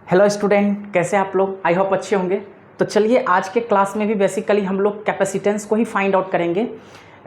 Hello student, कैसे आप लोग? आई होप अच्छे होंगे। तो चलिए आज के क्लास में भी बेसिकली हम लोग कैपेसिटेंस को ही फाइंड आउट करेंगे।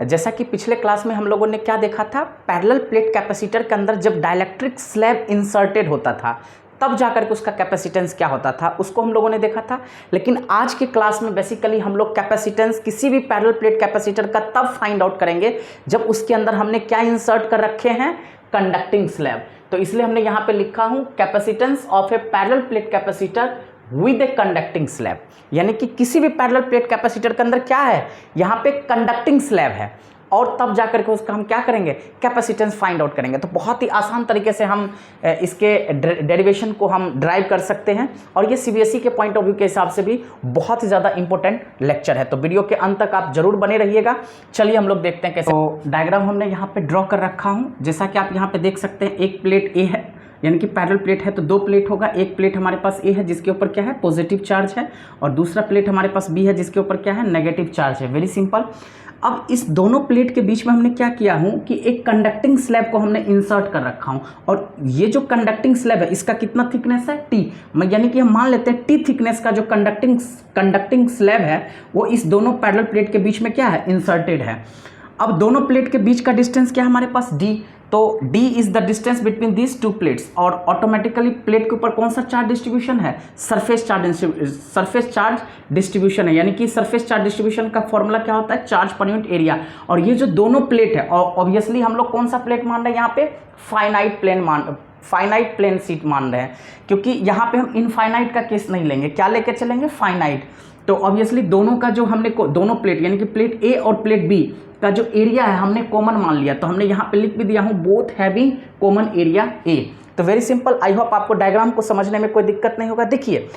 जैसा कि पिछले क्लास में हम लोगों ने क्या देखा था, पैरेलल प्लेट कैपेसिटर के अंदर जब डाइलेक्ट्रिक स्लैब इंसर्टेड होता था तब जाकर के उसका कैपेसिटेंस क्या होता था, उसको हम लोगों ने देखा था। लेकिन आज के क्लास में बेसिकली हम लोग कैपेसिटेंस किसी भी पैरेलल प्लेट कैपेसिटर का तब फाइंड आउट करेंगे जब उसके अंदर हमने क्या इंसर्ट कर रखे हैं, कंडक्टिंग स्लैब। तो इसलिए हमने यहाँ पे लिखा हूँ capacitance of A parallel plate capacitor with a conducting slab, यानी कि किसी भी पैरेलल प्लेट कैपेसिटर के अंदर क्या है, यहाँ पे कंडक्टिंग स्लैब है और तब जाकर के उसका हम क्या करेंगे, कैपेसिटेंस फाइंड आउट करेंगे। तो बहुत ही आसान तरीके से हम इसके डेरिवेशन को हम ड्राइव कर सकते हैं और ये सीबीएसई के पॉइंट ऑफ व्यू के हिसाब से भी बहुत ही ज़्यादा इंपॉर्टेंट लेक्चर है। तो वीडियो के अंत तक आप जरूर बने रहिएगा। चलिए हम लोग देखते हैं कैसे। तो डायग्राम हमने यहाँ पे ड्रॉ कर रखा हूँ। जैसा कि आप यहाँ पे देख सकते हैं, एक प्लेट ए है, यानी कि पैरेलल प्लेट है तो दो प्लेट होगा। एक प्लेट हमारे पास ए है जिसके ऊपर क्या है, पॉजिटिव चार्ज है, और दूसरा प्लेट हमारे पास बी है जिसके ऊपर क्या है, नेगेटिव चार्ज है। Very simple. अब इस दोनों प्लेट के बीच में हमने क्या किया हूँ कि एक कंडक्टिंग स्लैब को हमने इंसर्ट कर रखा हूँ, और ये जो कंडक्टिंग स्लैब है इसका कितना थिकनेस है, टी। यानी कि हम मान लेते हैं टी थिकनेस का जो कंडक्टिंग स्लैब है वो इस दोनों पैरेलल प्लेट के बीच में क्या है, इंसर्टेड है। अब दोनों प्लेट के बीच का डिस्टेंस क्या है हमारे पास, डी। तो d is the distance between this to plates, और ऑटोमेटिकली प्लेट के ऊपर कौन सा चार्ज डिस्ट्रीब्यूशन है, सरफेस चार्ज डिस्ट्रीब्यूशन है। यानी कि सरफेस चार्ज डिस्ट्रीब्यूशन का फॉर्मूला क्या होता है, चार्ज पर यूनिट एरिया। और ये जो दोनों प्लेट है, और ऑब्वियसली हम लोग कौन सा प्लेट मान रहे हैं यहाँ पे, फाइनाइट प्लेन शीट मान रहे हैं, क्योंकि यहाँ पे हम इनफाइनाइट का केस नहीं लेंगे, क्या लेके चलेंगे, फाइनाइट। तो ऑब्वियसली दोनों का जो हमने दोनों प्लेट यानी कि प्लेट ए और प्लेट बी का जो एरिया है हमने कॉमन मान लिया, तो हमने यहाँ पे लिख भी दिया हूँ both having common area A. तो वेरी सिंपल। आई होप आपको डायग्राम को समझने में कोई दिक्कत नहीं होगा। देखिए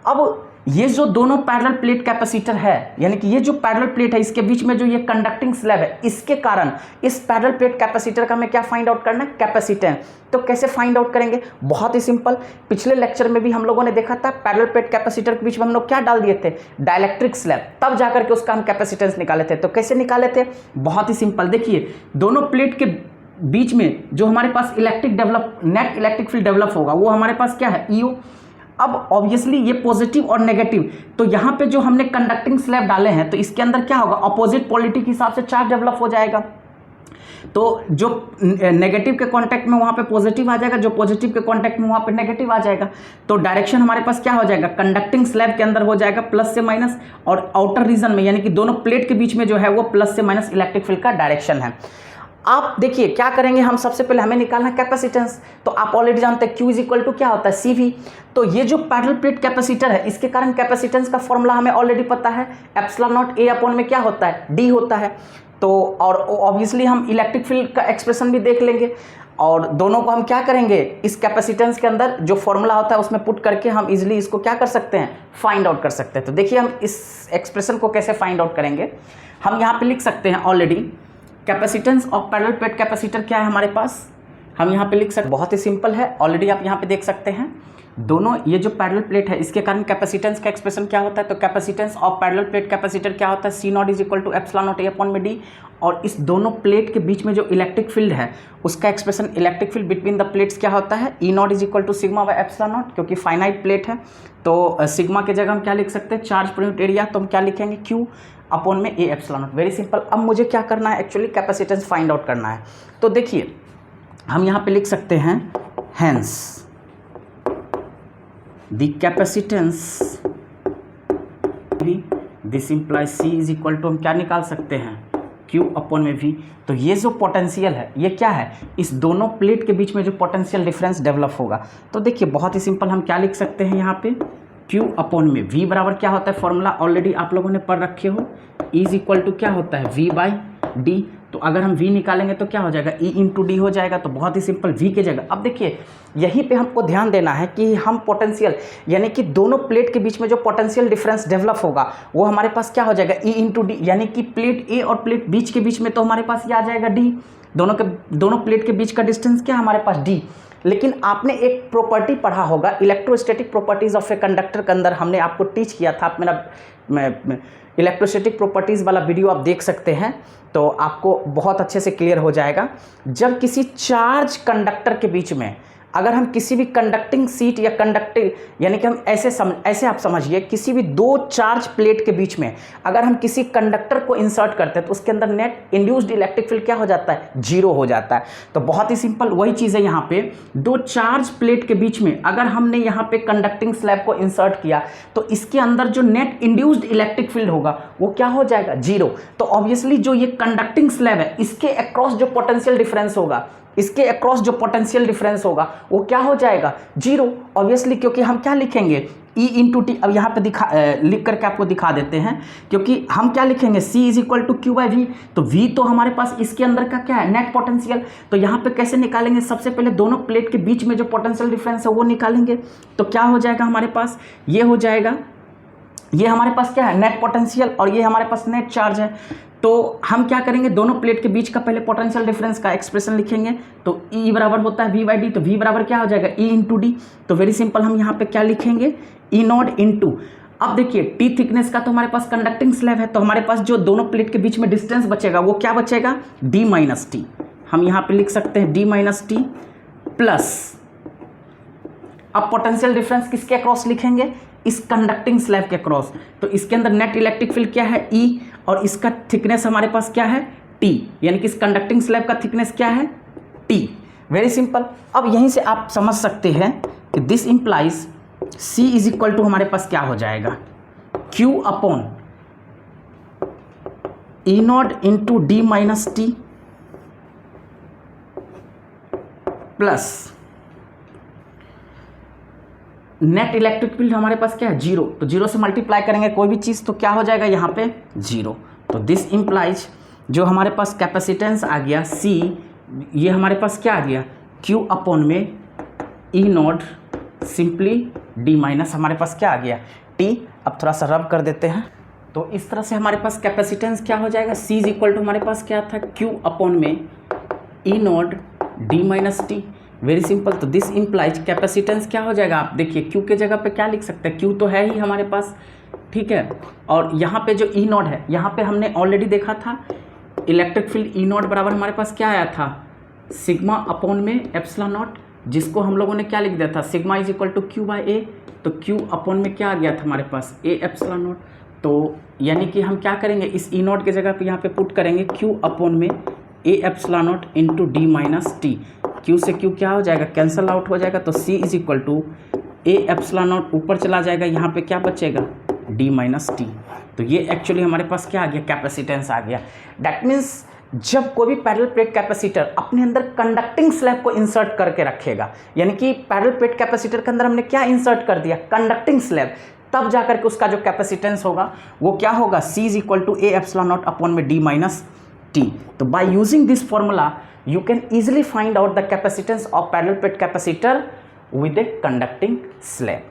अब ये जो दोनों पैरेलल प्लेट कैपेसिटर है, यानी कि ये जो पैरेलल प्लेट है इसके बीच में जो ये कंडक्टिंग स्लैब है, इसके कारण इस पैरेलल प्लेट कैपेसिटर का हमें क्या फाइंड आउट करना है, कैपेसिटेंस। तो कैसे फाइंड आउट करेंगे, बहुत ही सिंपल। पिछले लेक्चर में भी हम लोगों ने देखा था पैरेलल प्लेट कैपेसिटर के बीच में हम लोग क्या डाल दिए थे, डाइलेक्ट्रिक स्लैब, तब जाकर के उसका हम कैपेसिटेंस निकाले थे। तो कैसे निकाले थे, बहुत ही सिंपल। देखिए दोनों प्लेट के बीच में जो हमारे पास नेट इलेक्ट्रिक फील्ड डेवलप होगा वो हमारे पास क्या है, ईओ। अब ऑब्वियसली ये पॉजिटिव और नेगेटिव, तो यहाँ पे जो हमने कंडक्टिंग स्लैब डाले हैं तो इसके अंदर क्या होगा, अपोजिट पोलैरिटी के हिसाब से चार्ज डेवलप हो जाएगा। तो जो नेगेटिव के कांटेक्ट में वहाँ पे पॉजिटिव आ जाएगा, जो पॉजिटिव के कांटेक्ट में वहाँ पे नेगेटिव आ जाएगा। तो डायरेक्शन हमारे पास क्या हो जाएगा, कंडक्टिंग स्लैब के अंदर हो जाएगा प्लस से माइनस, और आउटर रीजन में यानी कि दोनों प्लेट के बीच में जो है वो प्लस से माइनस इलेक्ट्रिक फील्ड का डायरेक्शन है। आप देखिए क्या करेंगे, हम सबसे पहले हमें निकालना है कैपेसिटेंस। तो आप ऑलरेडी जानते हैं Q इज इक्वल टू क्या होता है, CV। तो ये जो पैरेलल प्लेट कैपेसिटर है इसके कारण कैपेसिटेंस का फॉर्मूला हमें ऑलरेडी पता है, एप्सिलॉन नॉट A अपॉन में क्या होता है, D होता है। तो और ऑब्वियसली हम इलेक्ट्रिक फील्ड का एक्सप्रेशन भी देख लेंगे, और दोनों को हम क्या करेंगे, इस कैपेसिटेंस के अंदर जो फॉर्मूला होता है उसमें पुट करके हम इजिली इसको क्या कर सकते हैं, फाइंड आउट कर सकते हैं। तो देखिए हम इस एक्सप्रेशन को कैसे फाइंड आउट करेंगे। हम यहाँ पे लिख सकते हैं already capacitance of parallel plate capacitor क्या है हमारे पास, हम यहाँ पे लिख सकते हैं, बहुत ही सिंपल है। ऑलरेडी आप यहाँ पे देख सकते हैं दोनों ये जो पैरेलल प्लेट है इसके कारण कैपेसिटेंस का एक्सप्रेशन क्या होता है, तो capacitance of parallel plate capacitor क्या होता है, C naught is equal to epsilon naught A upon में डी। और इस दोनों प्लेट के बीच में जो इलेक्ट्रिक फील्ड है उसका expression, electric field between the plates क्या होता है, E naught is equal to sigma by epsilon naught, क्योंकि फाइनाइट प्लेट है तो सिग्मा की जगह हम क्या लिख सकते हैं, चार्ज पर यूनिट एरिया, तो हम क्या लिखेंगे, Q अपॉन में ए एप्सिलॉन नॉट। Very simple. अब मुझे क्या करना है, एक्चुअली कैपेसिटेंस फाइंड आउट करना है। तो देखिए हम यहाँ पे लिख सकते हैं hence the capacitance, this implies C is equal to, हम क्या निकाल सकते हैं, Q अपॉन में V। तो ये जो पोटेंशियल है ये क्या है, इस दोनों प्लेट के बीच में जो पोटेंशियल डिफरेंस डेवलप होगा। तो देखिए बहुत ही सिंपल, हम क्या लिख सकते हैं यहाँ पे, Q अपॉन में V बराबर क्या होता है, फॉर्मूला ऑलरेडी आप लोगों ने पढ़ रखे हो, E इज इक्वल टू क्या होता है, V बाई D। तो अगर हम V निकालेंगे तो क्या हो जाएगा, E इंटू डी हो जाएगा। तो बहुत ही सिंपल, V के जगह। अब देखिए यहीं पे हमको ध्यान देना है कि हम पोटेंशियल यानी कि दोनों प्लेट के बीच में जो पोटेंशियल डिफरेंस डेवलप होगा वो हमारे पास क्या हो जाएगा, E इंटू डी, यानी कि प्लेट A और प्लेट बीच के बीच में तो हमारे पास ये आ जाएगा D, दोनों प्लेट के बीच का डिस्टेंस क्या है हमारे पास, D। लेकिन आपने एक प्रॉपर्टी पढ़ा होगा, electrostatic properties of a conductor के अंदर हमने आपको टीच किया था। आप मेरा इलेक्ट्रोस्टैटिक प्रॉपर्टीज़ वाला वीडियो आप देख सकते हैं, तो आपको बहुत अच्छे से क्लियर हो जाएगा। जब किसी चार्ज कंडक्टर के बीच में अगर हम किसी भी कंडक्टिंग सीट या कंडक्टिंग, यानी कि हम ऐसे आप समझिए, किसी भी दो चार्ज प्लेट के बीच में अगर हम किसी कंडक्टर को इंसर्ट करते हैं तो उसके अंदर नेट इंड्यूस्ड इलेक्ट्रिक फील्ड क्या हो जाता है, 0 हो जाता है। तो बहुत ही सिंपल वही चीज़ है यहाँ पे, दो चार्ज प्लेट के बीच में अगर हमने यहाँ पे कंडक्टिंग स्लैब को इंसर्ट किया तो इसके अंदर जो नेट इंड्यूस्ड इलेक्ट्रिक फील्ड होगा वो क्या हो जाएगा, 0। तो ऑब्वियसली जो ये कंडक्टिंग स्लैब है इसके अक्रॉस जो पोटेंशियल डिफरेंस होगा, इसके अक्रॉस जो पोटेंशियल डिफरेंस होगा वो क्या हो जाएगा, 0 ऑब्वियसली, क्योंकि हम क्या लिखेंगे, E इंटू टी। अब यहाँ पे लिख करके आपको दिखा देते हैं, क्योंकि हम क्या लिखेंगे, C is equal to Q by V. तो V तो हमारे पास इसके अंदर का क्या है, नेट पोटेंशियल। तो यहाँ पे कैसे निकालेंगे, सबसे पहले दोनों प्लेट के बीच में जो पोटेंशियल डिफरेंस है वो निकालेंगे। तो क्या हो जाएगा हमारे पास, ये हो जाएगा, ये हमारे पास क्या है, नेट पोटेंशियल, और ये हमारे पास नेट चार्ज है। तो हम क्या करेंगे, दोनों प्लेट के बीच का पहले पोटेंशियल डिफरेंस का एक्सप्रेशन लिखेंगे। तो E बराबर होता है V बाई डी, तो V बराबर क्या हो जाएगा, E इंटू डी। तो वेरी सिंपल, हम यहाँ पे क्या लिखेंगे, E नॉट इंटू, अब देखिए T थिकनेस का तो हमारे पास कंडक्टिंग स्लैब है, तो हमारे पास जो दोनों प्लेट के बीच में डिस्टेंस बचेगा वो क्या बचेगा, D माइनस टी। हम यहाँ पे लिख सकते हैं D माइनस टी प्लस, अब पोटेंशियल डिफरेंस किसके अक्रॉस लिखेंगे, इस कंडक्टिंग स्लैब के क्रॉस। तो इसके अंदर नेट इलेक्ट्रिक फील्ड क्या है, E, और इसका थिकनेस हमारे पास क्या है, T, यानी कि इस कंडक्टिंग स्लैब का थिकनेस क्या है, T। Very simple. अब यहीं से आप समझ सकते हैं कि this implies C is equal to हमारे पास क्या हो जाएगा, Q upon E naught into D minus T plus net electric field हमारे पास क्या है, 0। तो 0 से मल्टीप्लाई करेंगे कोई भी चीज़ तो क्या हो जाएगा यहाँ पे, 0। तो दिस इंप्लाइज जो हमारे पास कैपेसिटेंस आ गया C, ये हमारे पास क्या आ गया, Q अपॉन में E not simply D minus हमारे पास क्या आ गया, T। अब थोड़ा सा रब कर देते हैं, तो इस तरह से हमारे पास कैपेसिटेंस क्या हो जाएगा, C इज इक्वल टू हमारे पास क्या था, Q अपॉन में E not D minus T. Very simple. तो दिस इंप्लाइज कैपेसिटेंस क्या हो जाएगा, आप देखिए Q के जगह पे क्या लिख सकते हैं, Q तो है ही हमारे पास, ठीक है। और यहाँ पे जो E नॉट है, यहाँ पे हमने ऑलरेडी देखा था इलेक्ट्रिक फील्ड E नॉट बराबर हमारे पास क्या आया था, सिग्मा अपॉन में एप्सिलॉन नॉट, जिसको हम लोगों ने क्या लिख दिया था, sigma is equal to Q by A. तो Q अपॉन में क्या आ गया था हमारे पास, A एप्सिलॉन नॉट। तो यानी कि हम क्या करेंगे, इस E नॉट के जगह पे यहाँ पे पुट करेंगे Q अपॉन में A epsilon not into D minus T. Q से Q क्या हो जाएगा, कैंसल आउट हो जाएगा। तो C is equal to A epsilon naught ऊपर चला जाएगा, यहाँ पे क्या बचेगा, D माइनस टी। तो ये एक्चुअली हमारे पास क्या आ गया, कैपेसिटेंस आ गया। दैट मीन्स जब कोई भी पैरेलल प्लेट कैपेसिटर अपने अंदर कंडक्टिंग स्लैब को इंसर्ट करके रखेगा, यानी कि पैरेलल प्लेट कैपेसिटर के अंदर हमने क्या इंसर्ट कर दिया, कंडक्टिंग स्लैब, तब जाकर के उसका जो कैपेसिटेंस होगा वो क्या होगा, C is equal to A epsilon naught upon में D माइनस टी। तो by using this formula you can easily find out the capacitance of parallel plate capacitor with a conducting slab।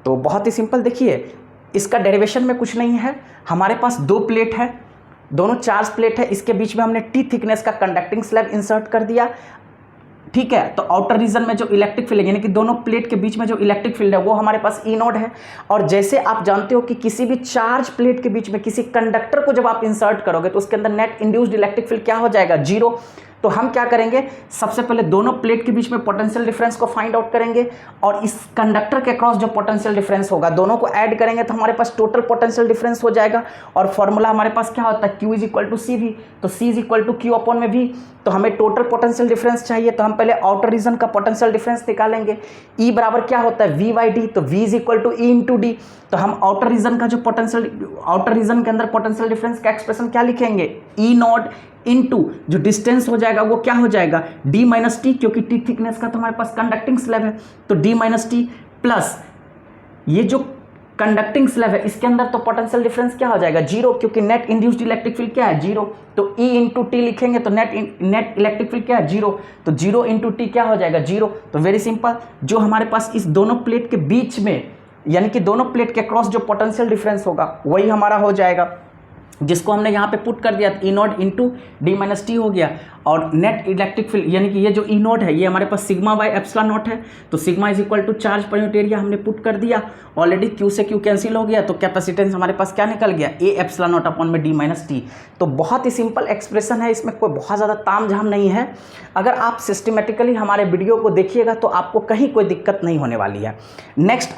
तो बहुत ही simple, देखिए इसका derivation में कुछ नहीं है, हमारे पास दो प्लेट है, दोनों चार्ज प्लेट है, इसके बीच में हमने T थिकनेस का कंडक्टिंग स्लैब इंसर्ट कर दिया, ठीक है। तो आउटर रीजन में जो इलेक्ट्रिक फील्ड है, यानी कि दोनों प्लेट के बीच में जो इलेक्ट्रिक फील्ड है वो हमारे पास E नॉट है। और जैसे आप जानते हो कि किसी भी चार्ज प्लेट के बीच में किसी कंडक्टर को जब आप इंसर्ट करोगे तो उसके अंदर नेट इंड्यूस्ड इलेक्ट्रिक फील्ड क्या हो जाएगा, 0। तो हम क्या करेंगे, सबसे पहले दोनों प्लेट के बीच में पोटेंशियल डिफरेंस को फाइंड आउट करेंगे और इस कंडक्टर के अक्रॉस जो पोटेंशियल डिफरेंस होगा दोनों को ऐड करेंगे तो हमारे पास टोटल पोटेंशियल डिफरेंस हो जाएगा। और फॉर्मूला हमारे पास क्या होता है, Q is equal to C V. तो C is equal to Q upon में V। तो हमें टोटल पोटेंशियल डिफरेंस चाहिए, तो हम पहले आउटर रीजन का पोटेंशियल डिफरेंस निकालेंगे। E बराबर क्या होता है, V बाई डी। तो V is equal to E into D. तो हम आउटर रीजन का जो पोटेंशियल, आउटर रीजन के अंदर पोटेंशियल डिफरेंस का एक्सप्रेशन क्या लिखेंगे, E नॉट इनटू जो डिस्टेंस हो जाएगा वो क्या हो जाएगा, D माइनस टी, क्योंकि T थिकनेस का तो हमारे पास कंडक्टिंग स्लैब है। तो D माइनस टी प्लस ये जो कंडक्टिंग स्लैब है इसके अंदर तो पोटेंशियल डिफरेंस क्या हो जाएगा, 0, क्योंकि नेट इंड्यूस्ड इलेक्ट्रिक फील्ड क्या है, 0। तो E इंटू टी लिखेंगे तो नेट इलेक्ट्रिक फील्ड क्या है, 0। तो 0 इंटू टी क्या हो जाएगा, 0। तो वेरी सिंपल, जो हमारे पास इस दोनों प्लेट के बीच में, यानी कि दोनों प्लेट के क्रॉस जो पोटेंशियल डिफरेंस होगा वही हमारा हो जाएगा जिसको हमने यहाँ पे पुट कर दिया, E naught into D minus T हो गया। और नेट इलेक्ट्रिक फील्ड यानी कि ये जो ई नॉट है ये हमारे पास सिग्मा बाई एप्सिलॉन नॉट है, तो sigma is equal to charge per unit area हमने पुट कर दिया। ऑलरेडी क्यू से क्यू कैंसिल हो गया, तो कैपेसिटेंस हमारे पास क्या निकल गया, ए एप्सिलॉन नॉट अपॉन में डी माइनस टी। तो बहुत ही सिंपल एक्सप्रेशन है, इसमें कोई बहुत ज़्यादा ताम झाम नहीं है। अगर आप सिस्टमेटिकली हमारे वीडियो को देखिएगा तो आपको कहीं कोई दिक्कत नहीं होने वाली है। नेक्स्ट